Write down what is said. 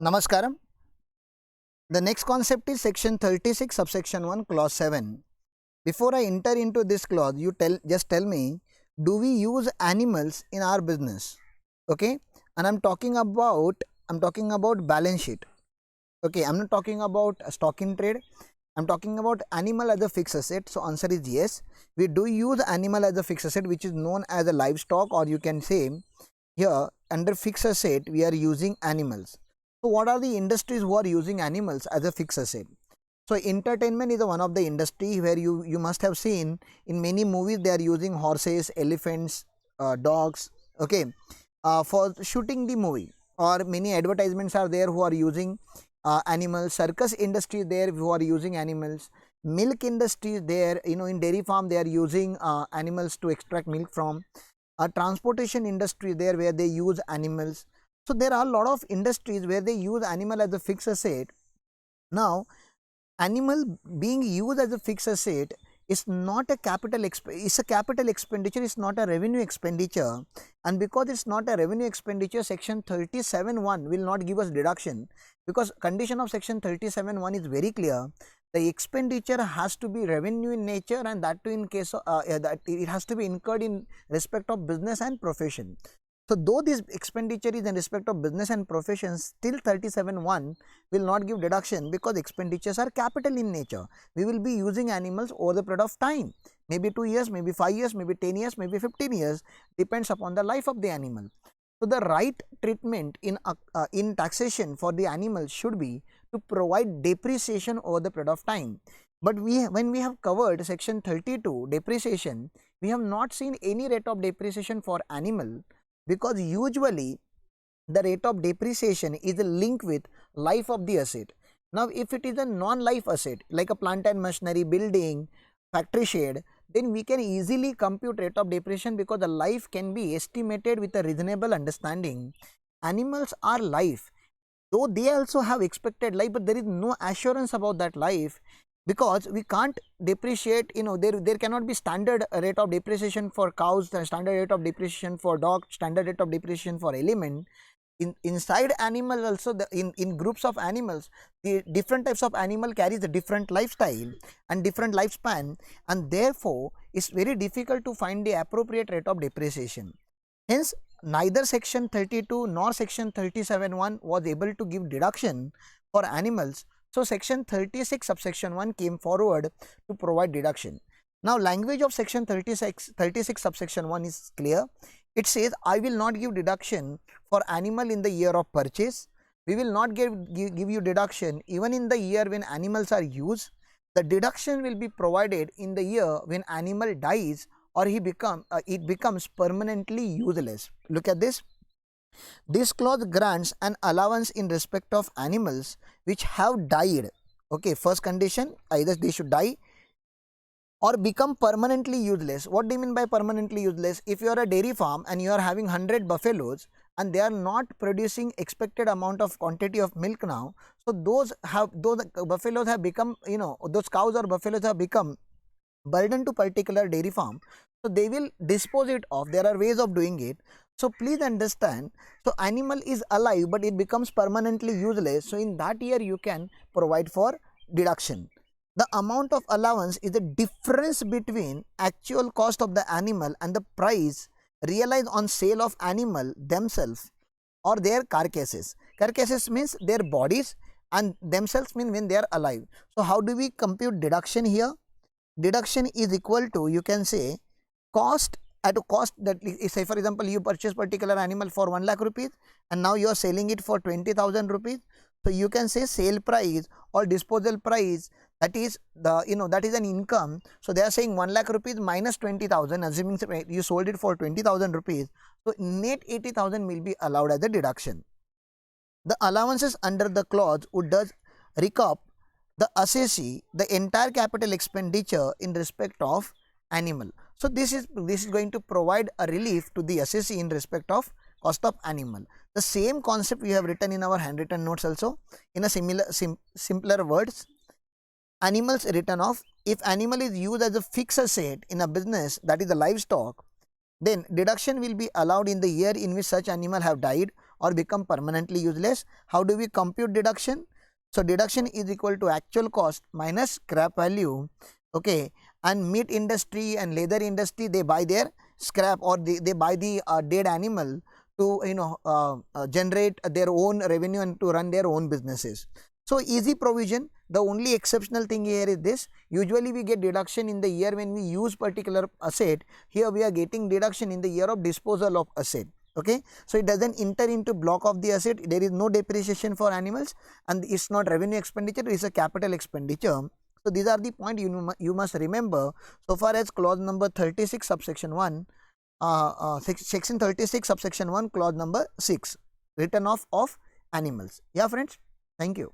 Namaskaram. The next concept is section 36 subsection 1 clause 7. Before I enter into this clause, you just tell me, do we use animals in our business? Okay, and I'm talking about balance sheet. Okay, I'm not talking about stock in trade. I'm talking about animal as a fixed asset. So answer is yes. We do use animal as a fixed asset, which is known as a livestock, or you can say here under fixed asset we are using animals. So what are the industries who are using animals as a fixed asset? So entertainment is one of the industry where you must have seen in many movies they are using horses, elephants, dogs, okay, for shooting the movie, or many advertisements are there who are using animals. Circus industry is there who are using animals. Milk industry is there, in dairy farm they are using animals to extract milk from. A transportation industry there where they use animals. So there are a lot of industries where they use animal as a fixed asset. Now animal being used as a fixed asset is not a it's a capital expenditure, it's not a revenue expenditure, and because it's not a revenue expenditure, section 37(1) will not give us deduction, because condition of section 37(1) is very clear. The expenditure has to be revenue in nature, and that too in case of that it has to be incurred in respect of business and profession. So though this expenditure is in respect of business and professions, still 37(1) will not give deduction, because expenditures are capital in nature. We will be using animals over the period of time, maybe 2 years, maybe 5 years, maybe 10 years, maybe 15 years, depends upon the life of the animal. So the right treatment in taxation for the animal should be to provide depreciation over the period of time. But when we have covered section 32 depreciation, we have not seen any rate of depreciation for animal, because usually the rate of depreciation is linked with life of the asset. Now if it is a non-life asset like a plant and machinery, building, factory shed, then we can easily compute rate of depreciation, because the life can be estimated with a reasonable understanding. Animals are life, though they also have expected life, but there is no assurance about that life, because we can't depreciate, there cannot be standard rate of depreciation for cows, standard rate of depreciation for dog, standard rate of depreciation for element. Inside animal also, in groups of animals, the different types of animal carries a different lifestyle and different lifespan, and therefore it's very difficult to find the appropriate rate of depreciation. Hence neither section 32 nor section 37(1) was able to give deduction for animals. So section 36 subsection 1 came forward to provide deduction. Now language of section 36 subsection 1 is clear. It says, I will not give deduction for animal in the year of purchase. We will not give you deduction even in the year when animals are used. The deduction will be provided in the year when animal dies or it becomes permanently useless. Look at this. This clause grants an allowance in respect of animals which have died. Okay, first condition, either they should die or become permanently useless. What do you mean by permanently useless? If you are a dairy farm and you are having 100 buffaloes and they are not producing expected amount of quantity of milk now, so those buffaloes have become, those cows or buffaloes have become burden to particular dairy farm, so they will dispose it off. There are ways of doing it. So please understand, so animal is alive but it becomes permanently useless, so in that year you can provide for deduction. The amount of allowance is the difference between actual cost of the animal and the price realized on sale of animal themselves or their carcasses. Carcasses means their bodies, and themselves mean when they are alive. So how do we compute deduction here? Deduction is equal to, you can say, cost at a cost that, say for example you purchase particular animal for 1 lakh rupees and now you are selling it for 20,000 rupees. So you can say sale price or disposal price, that is that is an income. So they are saying 1 lakh rupees minus 20,000, assuming you sold it for 20,000 rupees. So net 80,000 will be allowed as a deduction. The allowances under the clause would thus recoup the assessee the entire capital expenditure in respect of animal. So this is going to provide a relief to the assessee in respect of cost of animal. The same concept we have written in our handwritten notes also in a simpler words. Animals written off. If animal is used as a fixed asset in a business, that is the livestock, then deduction will be allowed in the year in which such animal have died or become permanently useless. How do we compute deduction? So deduction is equal to actual cost minus scrap value. Okay, and meat industry and leather industry, they buy their scrap, or they buy the dead animal to generate their own revenue and to run their own businesses. So easy provision. The only exceptional thing here is this: usually we get deduction in the year when we use particular asset. Here we are getting deduction in the year of disposal of asset. Okay, so it doesn't enter into block of the asset. There is no depreciation for animals, and it's not revenue expenditure, it's a capital expenditure. So these are the point you must remember so far as clause number 36 subsection 1, section 36 subsection 1 clause number 6, written off of animals. Yeah friends, thank you.